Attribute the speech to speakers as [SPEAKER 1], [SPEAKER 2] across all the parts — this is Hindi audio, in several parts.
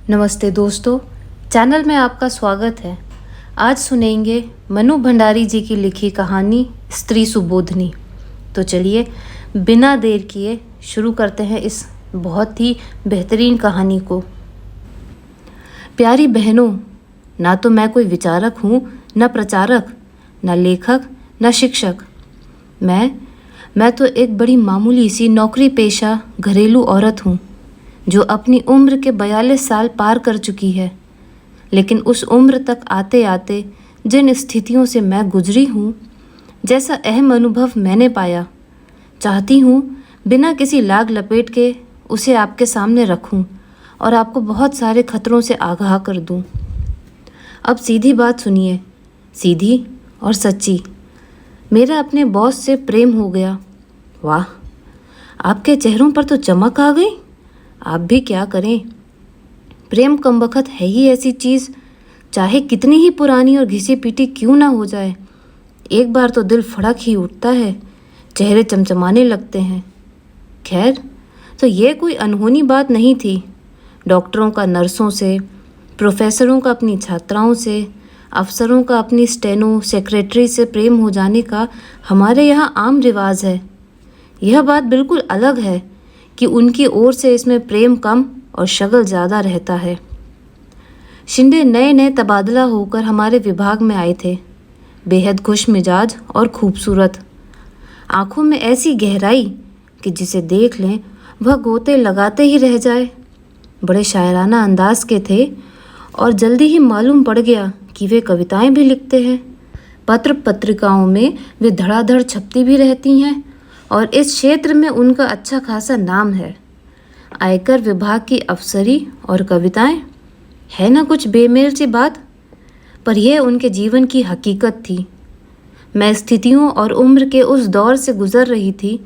[SPEAKER 1] नमस्ते दोस्तों, चैनल में आपका स्वागत है। आज सुनेंगे मनु भंडारी जी की लिखी कहानी स्त्री सुबोधनी। तो चलिए बिना देर किए शुरू करते हैं इस बहुत ही बेहतरीन कहानी को। प्यारी बहनों, ना तो मैं कोई विचारक हूँ, न प्रचारक, न लेखक, न शिक्षक। मैं तो एक बड़ी मामूली सी नौकरी पेशा घरेलू औरत हूँ जो अपनी उम्र के 42 साल पार कर चुकी है। लेकिन उस उम्र तक आते आते जिन स्थितियों से मैं गुजरी हूँ, जैसा अहम अनुभव मैंने पाया, चाहती हूँ बिना किसी लाग लपेट के उसे आपके सामने रखूँ और आपको बहुत सारे खतरों से आगाह कर दूँ। अब सीधी बात सुनिए, सीधी और सच्ची। मेरा अपने बॉस से प्रेम हो गया। वाह, आपके चेहरों पर तो चमक आ गई। आप भी क्या करें, प्रेम कमबख्त है ही ऐसी चीज़, चाहे कितनी ही पुरानी और घिसी पीटी क्यों ना हो जाए, एक बार तो दिल फड़क ही उठता है, चेहरे चमचमाने लगते हैं। खैर, तो ये कोई अनहोनी बात नहीं थी। डॉक्टरों का नर्सों से, प्रोफेसरों का अपनी छात्राओं से, अफसरों का अपनी स्टेनो सेक्रेटरी से प्रेम हो जाने का हमारे यहाँ आम रिवाज है। यह बात बिल्कुल अलग है कि उनकी ओर से इसमें प्रेम कम और शगल ज़्यादा रहता है। शिंदे नए नए तबादला होकर हमारे विभाग में आए थे, बेहद खुश मिजाज और खूबसूरत, आँखों में ऐसी गहराई कि जिसे देख लें वह गोते लगाते ही रह जाए। बड़े शायराना अंदाज के थे और जल्दी ही मालूम पड़ गया कि वे कविताएं भी लिखते हैं। पत्र पत्रिकाओं में वे धड़ाधड़ छपती भी रहती हैं और इस क्षेत्र में उनका अच्छा खासा नाम है। आयकर विभाग की अफसरी और कविताएं, है ना कुछ बेमेल सी बात, पर यह उनके जीवन की हकीकत थी। मैं स्थितियों और उम्र के उस दौर से गुजर रही थी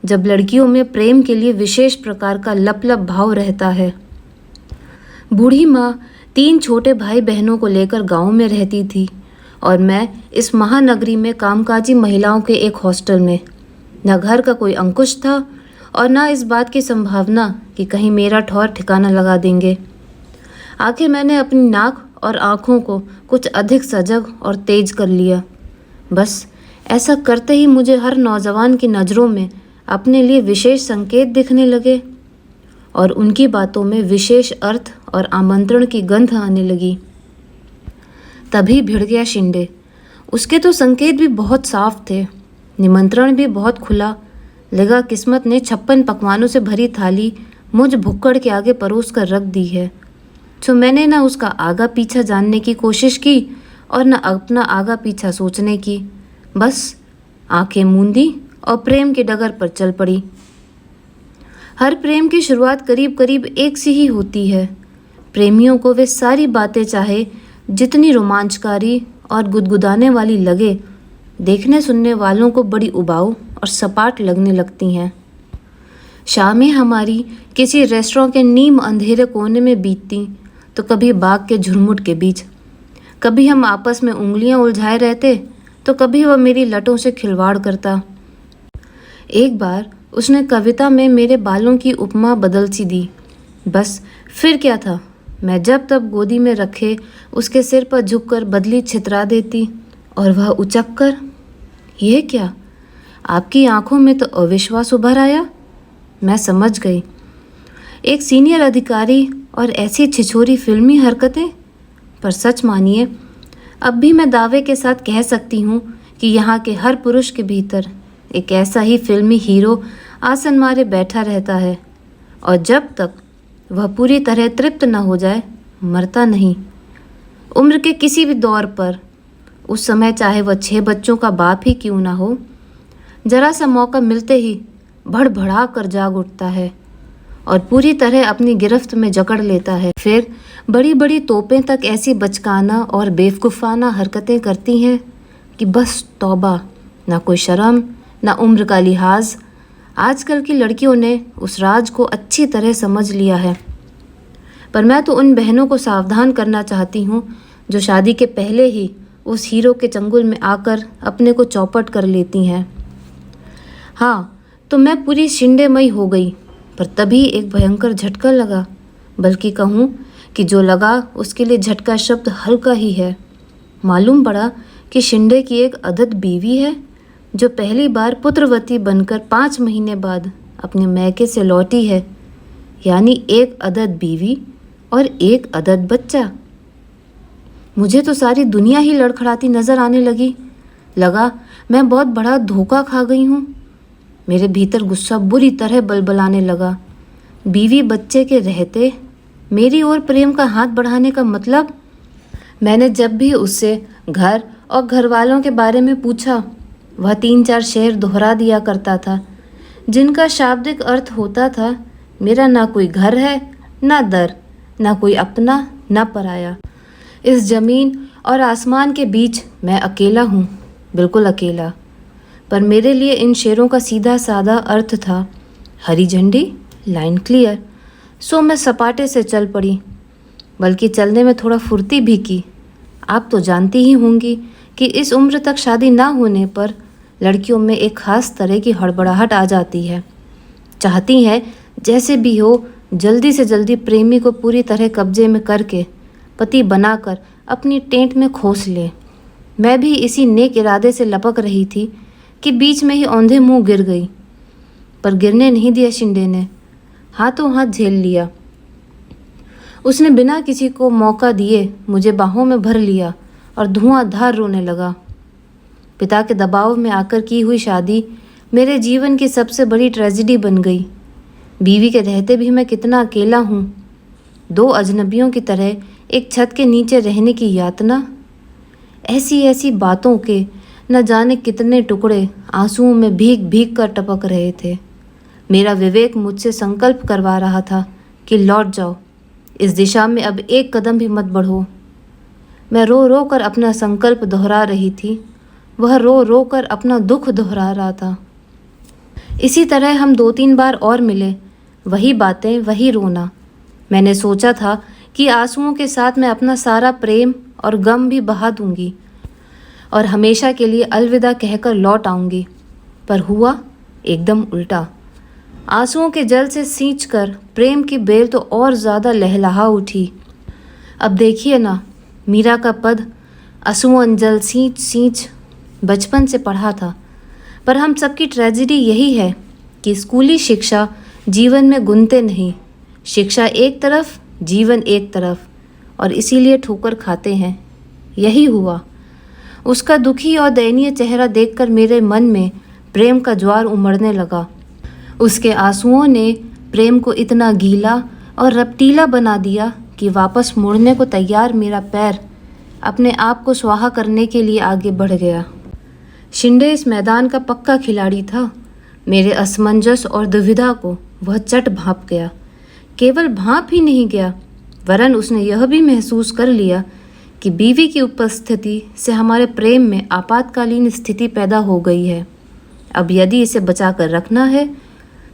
[SPEAKER 1] जब लड़कियों में प्रेम के लिए विशेष प्रकार का लप-लप भाव रहता है। बूढ़ी माँ 3 छोटे भाई बहनों को लेकर गांव में रहती थी और मैं इस महानगरी में कामकाजी महिलाओं के एक हॉस्टल में। न घर का कोई अंकुश था और न इस बात की संभावना कि कहीं मेरा ठौर ठिकाना लगा देंगे। आखिर मैंने अपनी नाक और आँखों को कुछ अधिक सजग और तेज कर लिया। बस ऐसा करते ही मुझे हर नौजवान की नज़रों में अपने लिए विशेष संकेत दिखने लगे और उनकी बातों में विशेष अर्थ और आमंत्रण की गंध आने लगी। तभी भिड़ गया शिंदे। उसके तो संकेत भी बहुत साफ थे, निमंत्रण भी बहुत खुला। लगा किस्मत ने 56 पकवानों से भरी थाली मुझ भुक्कड़ के आगे परोस कर रख दी है। तो मैंने न उसका आगा पीछा जानने की कोशिश की और न अपना आगा पीछा सोचने की। बस आंखें मूंदी और प्रेम की डगर पर चल पड़ी। हर प्रेम की शुरुआत करीब करीब एक सी ही होती है। प्रेमियों को वे सारी बातें चाहे जितनी रोमांचकारी और गुदगुदाने वाली लगे, देखने सुनने वालों को बड़ी उबाऊ और सपाट लगने लगती हैं। शामें हमारी किसी रेस्टोरेंट के नीम अंधेरे कोने में बीतती तो कभी बाग के झुरमुट के बीच, कभी हम आपस में उंगलियां उलझाए रहते तो कभी वह मेरी लटों से खिलवाड़ करता। एक बार उसने कविता में मेरे बालों की उपमा बदल सी दी। बस फिर क्या था, मैं जब तब गोदी में रखे उसके सिर पर झुककर बदली छितरा देती और वह उचक कर, यह क्या, आपकी आंखों में तो अविश्वास उभर आया। मैं समझ गई, एक सीनियर अधिकारी और ऐसी छिछोरी फिल्मी हरकतें। पर सच मानिए, अब भी मैं दावे के साथ कह सकती हूँ कि यहाँ के हर पुरुष के भीतर एक ऐसा ही फिल्मी हीरो आसन मारे बैठा रहता है और जब तक वह पूरी तरह तृप्त न हो जाए मरता नहीं। उम्र के किसी भी दौर पर, उस समय चाहे वह 6 बच्चों का बाप ही क्यों ना हो, जरा सा मौका मिलते ही भड़बड़ा कर जाग उठता है और पूरी तरह अपनी गिरफ्त में जकड़ लेता है। फिर बड़ी बड़ी तोपें तक ऐसी बचकाना और बेवकूफ़ाना हरकतें करती हैं कि बस तौबा, ना कोई शर्म, ना उम्र का लिहाज। आजकल की लड़कियों ने उस राज को अच्छी तरह समझ लिया है। पर मैं तो उन बहनों को सावधान करना चाहती हूँ जो शादी के पहले ही उस हीरो के चंगुल में आकर अपने को चौपट कर लेती हैं। हाँ, तो मैं पूरी शिंदेमई हो गई, पर तभी एक भयंकर झटका लगा, बल्कि कहूँ कि जो लगा उसके लिए झटका शब्द हल्का ही है। मालूम पड़ा कि शिंदे की एक अदद बीवी है जो पहली बार पुत्रवती बनकर 5 महीने बाद अपने मैके से लौटी है, यानी एक अदद बीवी और एक अदद बच्चा। मुझे तो सारी दुनिया ही लड़खड़ाती नजर आने लगी। लगा मैं बहुत बड़ा धोखा खा गई हूँ। मेरे भीतर गुस्सा बुरी तरह बलबलाने लगा। बीवी बच्चे के रहते मेरी ओर प्रेम का हाथ बढ़ाने का मतलब? मैंने जब भी उससे घर और घर वालों के बारे में पूछा, वह 3-4 शेर दोहरा दिया करता था, जिनका शाब्दिक अर्थ होता था, मेरा ना कोई घर है, ना दर, ना कोई अपना, ना पराया। इस जमीन और आसमान के बीच मैं अकेला हूँ, बिल्कुल अकेला। पर मेरे लिए इन शेरों का सीधा साधा अर्थ था, हरी झंडी, लाइन क्लियर। सो मैं सपाटे से चल पड़ी, बल्कि चलने में थोड़ा फुर्ती भी की। आप तो जानती ही होंगी कि इस उम्र तक शादी ना होने पर लड़कियों में एक ख़ास तरह की हड़बड़ाहट आ जाती है। चाहती हैं जैसे भी हो जल्दी से जल्दी प्रेमी को पूरी तरह कब्जे में करके पति बनाकर अपनी टेंट में खोस ले। मैं भी इसी नेक इरादे से लपक रही थी कि बीच में ही औंधे मुंह गिर गई। पर गिरने नहीं दिया शिंदे ने, हाथों हाथ झेल लिया। उसने बिना किसी को मौका दिए मुझे बाहों में भर लिया और धुआंधार रोने लगा। पिता के दबाव में आकर की हुई शादी मेरे जीवन की सबसे बड़ी ट्रेजेडी बन गई। बीवी के रहते भी मैं कितना अकेला हूँ। 2 अजनबियों की तरह एक छत के नीचे रहने की यातना। ऐसी ऐसी बातों के न जाने कितने टुकड़े आंसुओं में भीग भीग कर टपक रहे थे। मेरा विवेक मुझसे संकल्प करवा रहा था कि लौट जाओ, इस दिशा में अब एक कदम भी मत बढ़ो। मैं रो रो कर अपना संकल्प दोहरा रही थी, वह रो रो कर अपना दुख दोहरा रहा था। इसी तरह हम 2-3 बार और मिले, वही बातें, वही रोना। मैंने सोचा था कि आंसुओं के साथ मैं अपना सारा प्रेम और गम भी बहा दूंगी और हमेशा के लिए अलविदा कहकर लौट आऊंगी। पर हुआ एकदम उल्टा। आंसुओं के जल से सींचकर प्रेम की बेल तो और ज़्यादा लहलहा उठी। अब देखिए ना, मीरा का पद आंसुओं जल सींच सींच बचपन से पढ़ा था। पर हम सबकी ट्रेजेडी यही है कि स्कूली शिक्षा जीवन में गुनते नहीं। शिक्षा एक तरफ, जीवन एक तरफ, और इसीलिए ठोकर खाते हैं। यही हुआ। उसका दुखी और दयनीय चेहरा देखकर मेरे मन में प्रेम का ज्वार उमड़ने लगा। उसके आंसुओं ने प्रेम को इतना गीला और रपटीला बना दिया कि वापस मुड़ने को तैयार मेरा पैर अपने आप को स्वाहा करने के लिए आगे बढ़ गया। शिंदे इस मैदान का पक्का खिलाड़ी था। मेरे असमंजस और दुविधा को वह चट भांप गया। केवल भांप ही नहीं गया, वरन उसने यह भी महसूस कर लिया कि बीवी की उपस्थिति से हमारे प्रेम में आपातकालीन स्थिति पैदा हो गई है। अब यदि इसे बचाकर रखना है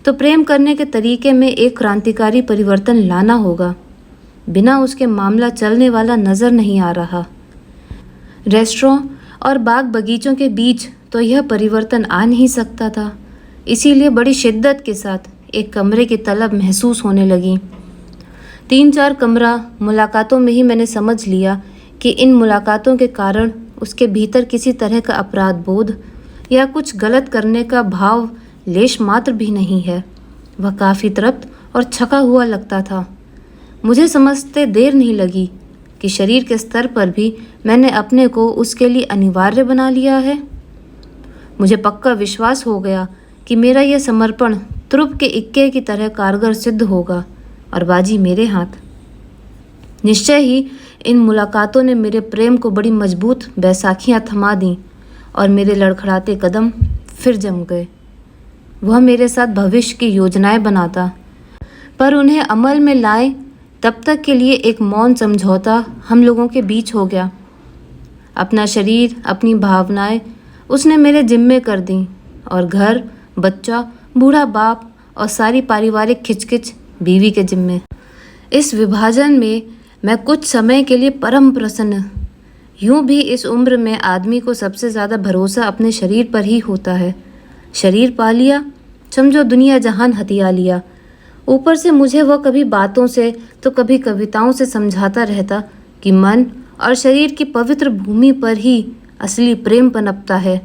[SPEAKER 1] तो प्रेम करने के तरीके में एक क्रांतिकारी परिवर्तन लाना होगा। बिना उसके मामला चलने वाला नज़र नहीं आ रहा। रेस्टोरेंट और बाग बगीचों के बीच तो यह परिवर्तन आ नहीं सकता था। इसीलिए बड़ी शिद्दत के साथ एक कमरे की तलब महसूस होने लगी। 3-4 कमरा मुलाकातों में ही मैंने समझ लिया कि इन मुलाकातों के कारण उसके भीतर किसी तरह का अपराध बोध या कुछ गलत करने का भाव लेश मात्र भी नहीं है। वह काफ़ी तृप्त और छका हुआ लगता था। मुझे समझते देर नहीं लगी कि शरीर के स्तर पर भी मैंने अपने को उसके लिए अनिवार्य बना लिया है। मुझे पक्का विश्वास हो गया कि मेरा यह समर्पण तुरुप के इक्के की तरह कारगर सिद्ध होगा और बाजी मेरे हाथ। निश्चय ही इन मुलाकातों ने मेरे प्रेम को बड़ी मजबूत बैसाखियाँ थमा दीं और मेरे लड़खड़ाते कदम फिर जम गए। वह मेरे साथ भविष्य की योजनाएं बनाता, पर उन्हें अमल में लाए तब तक के लिए एक मौन समझौता हम लोगों के बीच हो गया। अपना शरीर, अपनी भावनाएं उसने मेरे जिम्मे कर दी और घर, बच्चा, बूढ़ा बाप और सारी पारिवारिक खिचकिच बीवी के जिम्मे। इस विभाजन में मैं कुछ समय के लिए परम प्रसन्न। यूं भी इस उम्र में आदमी को सबसे ज़्यादा भरोसा अपने शरीर पर ही होता है। शरीर पा लिया, समझो दुनिया जहान हथिया लिया। ऊपर से मुझे वह कभी बातों से तो कभी कविताओं से समझाता रहता कि मन और शरीर की पवित्र भूमि पर ही असली प्रेम पनपता है।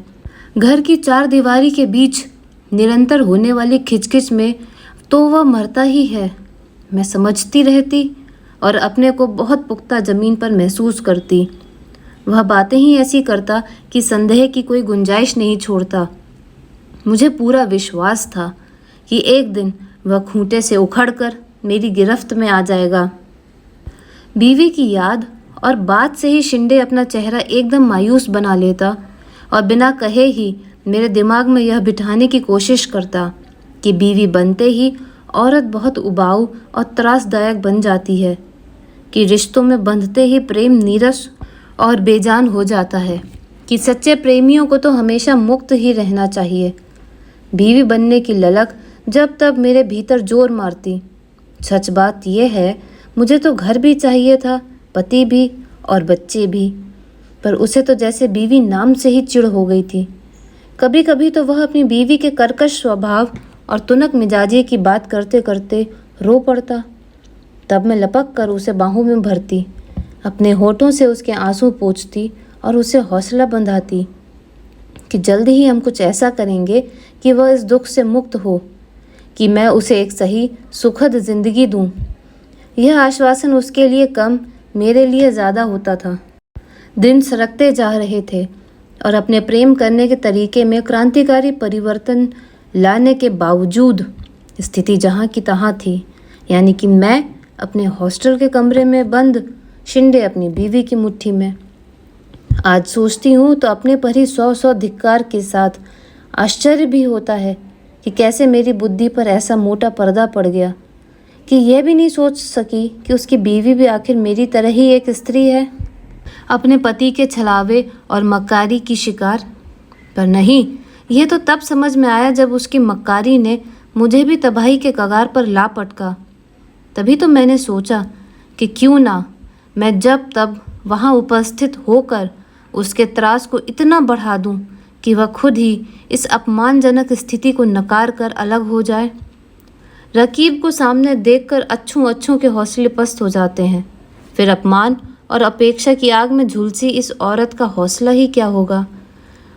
[SPEAKER 1] घर की चार दीवारी के बीच निरंतर होने वाली खिचखिच में तो वह मरता ही है। मैं समझती रहती और अपने को बहुत पुख्ता जमीन पर महसूस करती। वह बातें ही ऐसी करता कि संदेह की कोई गुंजाइश नहीं छोड़ता। मुझे पूरा विश्वास था कि एक दिन वह खूंटे से उखड़कर मेरी गिरफ्त में आ जाएगा। बीवी की याद और बात से ही शिंदे अपना चेहरा एकदम मायूस बना लेता और बिना कहे ही मेरे दिमाग में यह बिठाने की कोशिश करता कि बीवी बनते ही औरत बहुत उबाऊ और त्रासदायक बन जाती है, कि रिश्तों में बंधते ही प्रेम नीरस और बेजान हो जाता है, कि सच्चे प्रेमियों को तो हमेशा मुक्त ही रहना चाहिए। बीवी बनने की ललक जब तब मेरे भीतर जोर मारती। सच बात यह है, मुझे तो घर भी चाहिए था, पति भी और बच्चे भी, पर उसे तो जैसे बीवी नाम से ही चिढ़ हो गई थी। कभी कभी तो वह अपनी बीवी के कर्कश स्वभाव और तुनक मिजाजी की बात करते करते रो पड़ता। तब मैं लपक कर उसे बाहों में भरती, अपने होठों से उसके आंसू पोंछती और उसे हौसला बंधाती कि जल्द ही हम कुछ ऐसा करेंगे कि वह इस दुख से मुक्त हो, कि मैं उसे एक सही सुखद जिंदगी दूं। यह आश्वासन उसके लिए कम, मेरे लिए ज़्यादा होता था। दिन सरकते जा रहे थे और अपने प्रेम करने के तरीके में क्रांतिकारी परिवर्तन लाने के बावजूद स्थिति जहाँ की तहाँ थी। यानी कि मैं अपने हॉस्टल के कमरे में बंद, शिंदे अपनी बीवी की मुट्ठी में। आज सोचती हूँ तो अपने पर ही सौ सौ धिक्कार के साथ आश्चर्य भी होता है कि कैसे मेरी बुद्धि पर ऐसा मोटा पर्दा पड़ गया कि यह भी नहीं सोच सकी कि उसकी बीवी भी आखिर मेरी तरह ही एक स्त्री है, अपने पति के छलावे और मक्कारी की शिकार। पर नहीं, यह तो तब समझ में आया जब उसकी मक्कारी ने मुझे भी तबाही के कगार पर ला पटका। तभी तो मैंने सोचा कि क्यों ना मैं जब तब वहाँ उपस्थित होकर उसके त्रास को इतना बढ़ा दूं कि वह खुद ही इस अपमानजनक स्थिति को नकार कर अलग हो जाए। रकीब को सामने देखकर अच्छों के हौसले पस्त हो जाते हैं। फिर अपमान और अपेक्षा की आग में झुलसी इस औरत का हौसला ही क्या होगा।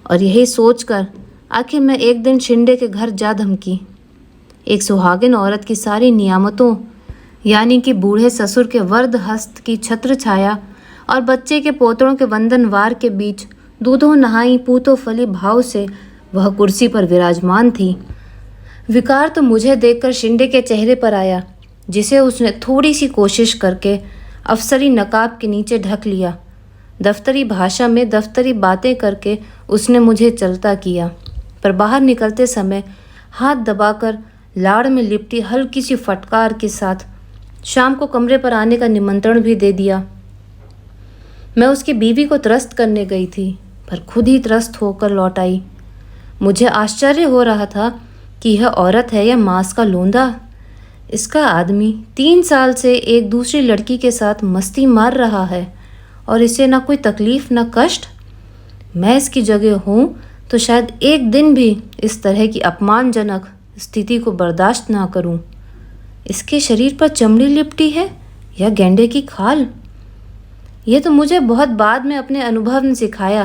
[SPEAKER 1] और यही सोचकर आखिर मैं एक दिन शिंदे के घर जा धमकी। एक सुहागिन औरत की सारी नियामतों, यानी कि बूढ़े ससुर के वर्द हस्त की छत्र छाया और बच्चे के पोतरों के वंदनवार के बीच दूधों नहाई पूतों फली भाव से वह कुर्सी पर विराजमान थी। विकार तो मुझे देखकर शिंदे के चेहरे पर आया, जिसे उसने थोड़ी सी कोशिश करके अफसरी नकाब के नीचे ढक लिया। दफ्तरी भाषा में दफ्तरी बातें करके उसने मुझे चलता किया, पर बाहर निकलते समय हाथ दबाकर लाड़ में लिपटी हल्की सी फटकार के साथ शाम को कमरे पर आने का निमंत्रण भी दे दिया। मैं उसकी बीवी को त्रस्त करने गई थी, पर खुद ही त्रस्त होकर लौट आई। मुझे आश्चर्य हो रहा था कि यह औरत है या मांस का लोंदा। इसका आदमी 3 साल से एक दूसरी लड़की के साथ मस्ती मार रहा है और इसे ना कोई तकलीफ ना कष्ट। मैं इसकी जगह हूँ तो शायद एक दिन भी इस तरह की अपमानजनक स्थिति को बर्दाश्त ना करूँ। इसके शरीर पर चमड़ी लिपटी है या गेंडे की खाल। यह तो मुझे बहुत बाद में अपने अनुभव ने सिखाया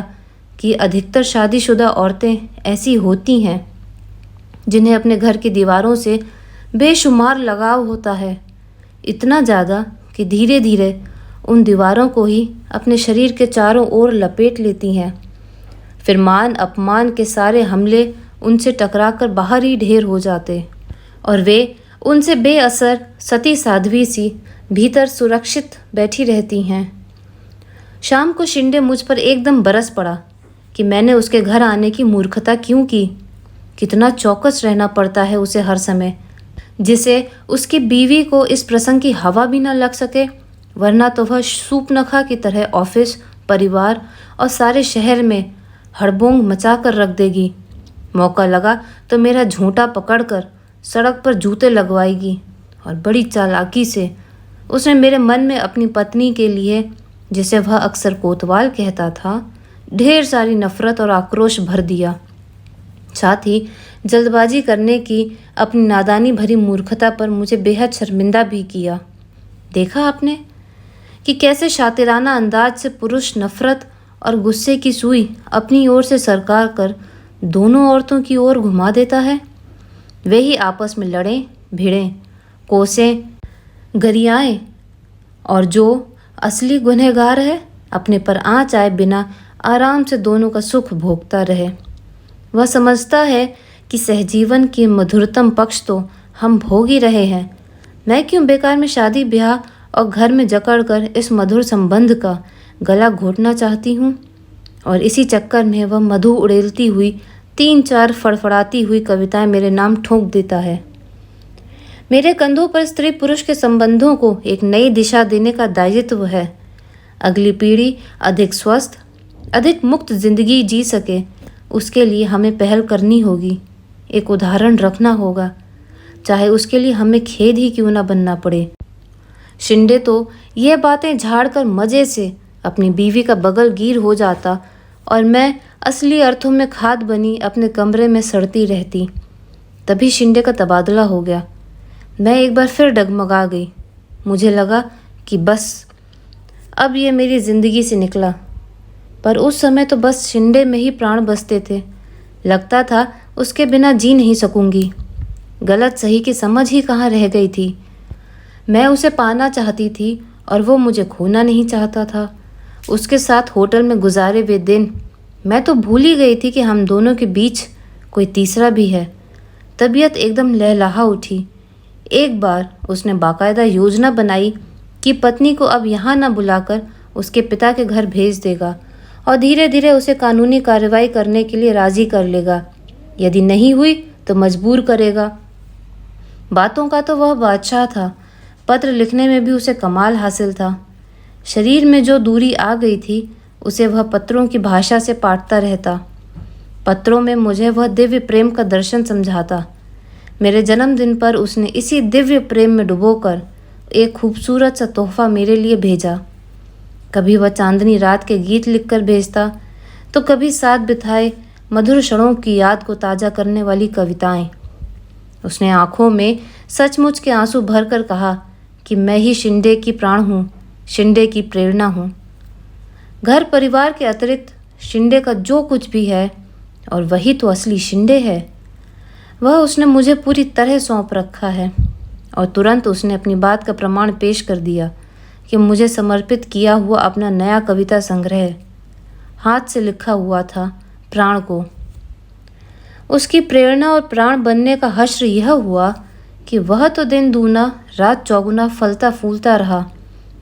[SPEAKER 1] कि अधिकतर शादीशुदा औरतें ऐसी होती हैं, जिन्हें अपने घर की दीवारों से बेशुमार लगाव होता है। इतना ज़्यादा कि धीरे धीरे उन दीवारों को ही अपने शरीर के चारों ओर लपेट लेती हैं। फिर मान अपमान के सारे हमले उनसे टकराकर बाहर ही ढेर हो जाते और वे उनसे बेअसर सती साध्वी सी भीतर सुरक्षित बैठी रहती हैं। शाम को शिंदे मुझ पर एकदम बरस पड़ा कि मैंने उसके घर आने की मूर्खता क्यों की। कितना चौकस रहना पड़ता है उसे हर समय, जिसे उसकी बीवी को इस प्रसंग की हवा भी न लग सके, वरना तो वह सूपनखा की तरह ऑफिस, परिवार और सारे शहर में हड़बोंग मचा कर रख देगी। मौका लगा तो मेरा झूंटा पकड़कर सड़क पर जूते लगवाएगी और बड़ी चालाकी से उसने मेरे मन में अपनी पत्नी के लिए, जिसे वह अक्सर कोतवाल कहता था, ढेर सारी नफरत और आक्रोश भर दिया। साथ ही जल्दबाजी करने की अपनी नादानी भरी मूर्खता पर मुझे बेहद शर्मिंदा भी किया। देखा आपने कि कैसे शातिराना अंदाज से पुरुष नफरत और गुस्से की सुई अपनी ओर से सरकार कर दोनों औरतों की ओर घुमा देता है। वे ही आपस में लड़ें, भिड़ें, कोसें, गरियाएं, और जो असली गुनहगार है अपने पर आँच आए बिना आराम से दोनों का सुख भोगता रहे। वह समझता है कि सहजीवन की मधुरतम पक्ष तो हम भोग ही रहे हैं। मैं क्यों बेकार में शादी ब्याह और घर में जकड़कर इस मधुर संबंध का गला घोटना चाहती हूँ। और इसी चक्कर में वह मधु उड़ेलती हुई 3-4 फड़फड़ाती हुई कविताएं मेरे नाम ठोंक देता है। मेरे कंधों पर स्त्री पुरुष के संबंधों को एक नई दिशा देने का दायित्व है। अगली पीढ़ी अधिक स्वस्थ, अधिक मुक्त जिंदगी जी सके, उसके लिए हमें पहल करनी होगी, एक उदाहरण रखना होगा, चाहे उसके लिए हमें खेद ही क्यों न बनना पड़े। शिंदे तो ये बातें झाड़कर मज़े से अपनी बीवी का बगल गिर हो जाता और मैं असली अर्थों में खाद बनी अपने कमरे में सड़ती रहती। तभी शिंदे का तबादला हो गया। मैं एक बार फिर डगमगा गई। मुझे लगा कि बस अब ये मेरी ज़िंदगी से निकला, पर उस समय तो बस शिंदे में ही प्राण बसते थे। लगता था उसके बिना जी नहीं सकूंगी। गलत सही की समझ ही कहाँ रह गई थी। मैं उसे पाना चाहती थी और वो मुझे खोना नहीं चाहता था। उसके साथ होटल में गुजारे वे दिन मैं तो भूल ही गई थी कि हम दोनों के बीच कोई तीसरा भी है। तबीयत एकदम लहलहा उठी। एक बार उसने बाकायदा योजना बनाई कि पत्नी को अब यहाँ न बुलाकर उसके पिता के घर भेज देगा और धीरे धीरे उसे कानूनी कार्रवाई करने के लिए राज़ी कर लेगा। यदि नहीं हुई तो मजबूर करेगा। बातों का तो वह बादशाह था। पत्र लिखने में भी उसे कमाल हासिल था। शरीर में जो दूरी आ गई थी उसे वह पत्रों की भाषा से पाटता रहता। पत्रों में मुझे वह दिव्य प्रेम का दर्शन समझाता। मेरे जन्मदिन पर उसने इसी दिव्य प्रेम में डुबोकर एक खूबसूरत सा तोहफा मेरे लिए भेजा। कभी वह चांदनी रात के गीत लिखकर भेजता, तो कभी साथ बिताए मधुर क्षणों की याद को ताज़ा करने वाली कविताएं। उसने आंखों में सचमुच के आंसू भरकर कहा कि मैं ही शिंदे की प्राण हूँ, शिंदे की प्रेरणा हूँ। घर परिवार के अतिरिक्त शिंदे का जो कुछ भी है, और वही तो असली शिंदे है, वह उसने मुझे पूरी तरह सौंप रखा है। और तुरंत उसने अपनी बात का प्रमाण पेश कर दिया कि मुझे समर्पित किया हुआ अपना नया कविता संग्रह हाथ से लिखा हुआ था प्राण को। उसकी प्रेरणा और प्राण बनने का हश्र यह हुआ कि वह तो दिन दूना रात चौगुना फलता फूलता रहा।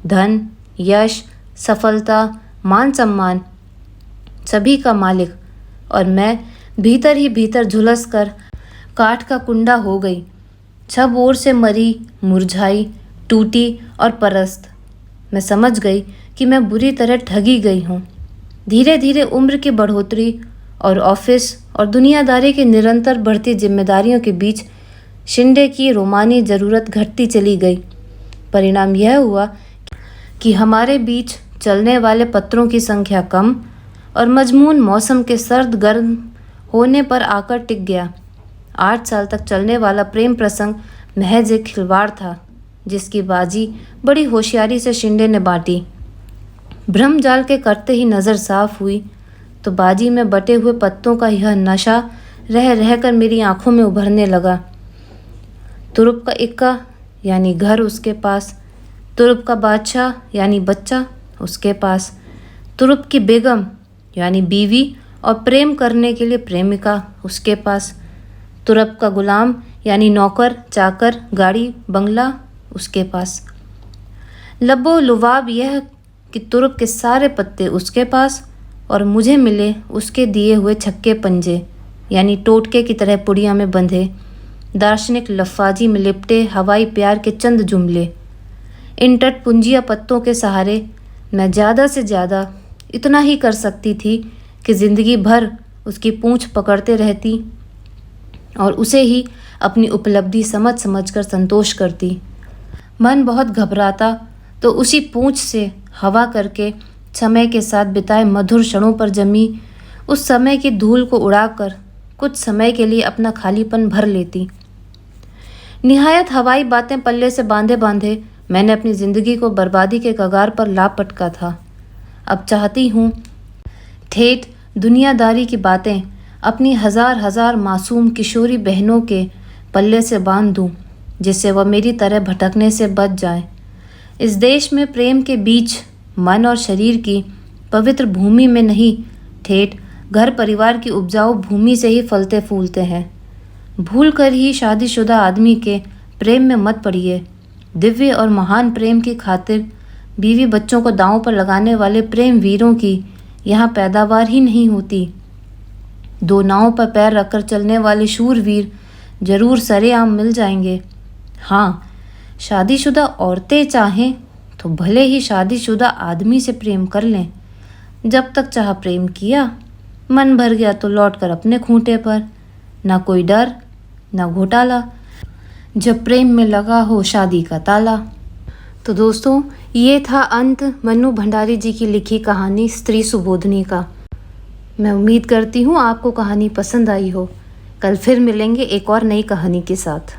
[SPEAKER 1] धन, यश, सफलता, मान सम्मान सभी का मालिक, और मैं भीतर ही भीतर झुलस कर काठ का कुंडा हो गई, सब ओर से मरी, मुरझाई, टूटी और परस्त। मैं समझ गई कि मैं बुरी तरह ठगी गई हूँ। धीरे धीरे उम्र की बढ़ोतरी और ऑफिस और दुनियादारी की निरंतर बढ़ती जिम्मेदारियों के बीच शिंदे की रोमानी ज़रूरत घटती चली गई। परिणाम यह हुआ कि हमारे बीच चलने वाले पत्रों की संख्या कम और मजमून मौसम के सर्द गर्म होने पर आकर टिक गया। 8 साल तक चलने वाला प्रेम प्रसंग महज एक खिलवाड़ था, जिसकी बाजी बड़ी होशियारी से शिंदे ने बांटी। भ्रम जाल के करते ही नज़र साफ हुई तो बाजी में बटे हुए पत्तों का यह नशा रह रहकर मेरी आंखों में उभरने लगा। तुरुप का इक्का यानी घर उसके पास, तुरुप का बादशाह यानी बच्चा उसके पास, तुरुप की बेगम यानी बीवी और प्रेम करने के लिए प्रेमिका उसके पास, तुरुप का गुलाम यानी नौकर चाकर गाड़ी बंगला उसके पास। लब्बो लुवाब यह कि तुरुप के सारे पत्ते उसके पास और मुझे मिले उसके दिए हुए छक्के पंजे यानी टोटके की तरह पुड़िया में बंधे, दार्शनिक लफाजी में लिपटे हवाई प्यार के चंद जुमले। इन टटपुंजिया पत्तों के सहारे मैं ज़्यादा से ज़्यादा इतना ही कर सकती थी कि ज़िंदगी भर उसकी पूंछ पकड़ते रहती और उसे ही अपनी उपलब्धि समझ समझकर संतोष करती। मन बहुत घबराता तो उसी पूंछ से हवा करके समय के साथ बिताए मधुर क्षणों पर जमी उस समय की धूल को उड़ाकर कुछ समय के लिए अपना खालीपन भर लेती। निहायत हवाई बातें पल्ले से बांधे बांधे मैंने अपनी ज़िंदगी को बर्बादी के कगार पर ला पटका था। अब चाहती हूँ ठेठ दुनियादारी की बातें अपनी हजार हजार मासूम किशोरी बहनों के पल्ले से बांध दूँ, जिससे वह मेरी तरह भटकने से बच जाएं। इस देश में प्रेम के बीज मन और शरीर की पवित्र भूमि में नहीं, ठेठ घर परिवार की उपजाऊ भूमि से ही फलते फूलते हैं। भूल कर ही शादीशुदा आदमी के प्रेम में मत पड़िए। दिव्य और महान प्रेम की खातिर बीवी बच्चों को दांव पर लगाने वाले प्रेम वीरों की यहाँ पैदावार ही नहीं होती। दो नावों पर पैर रखकर चलने वाले शूरवीर जरूर सरेआम मिल जाएंगे। हाँ, शादीशुदा औरतें चाहें तो भले ही शादीशुदा आदमी से प्रेम कर लें। जब तक चाह प्रेम किया, मन भर गया तो लौट कर अपने खूंटे पर। ना कोई डर, ना घोटाला, जब प्रेम में लगा हो शादी का ताला। तो दोस्तों, ये था अंत मन्नू भंडारी जी की लिखी कहानी स्त्री सुबोधनी का। मैं उम्मीद करती हूँ आपको कहानी पसंद आई हो। कल फिर मिलेंगे एक और नई कहानी के साथ।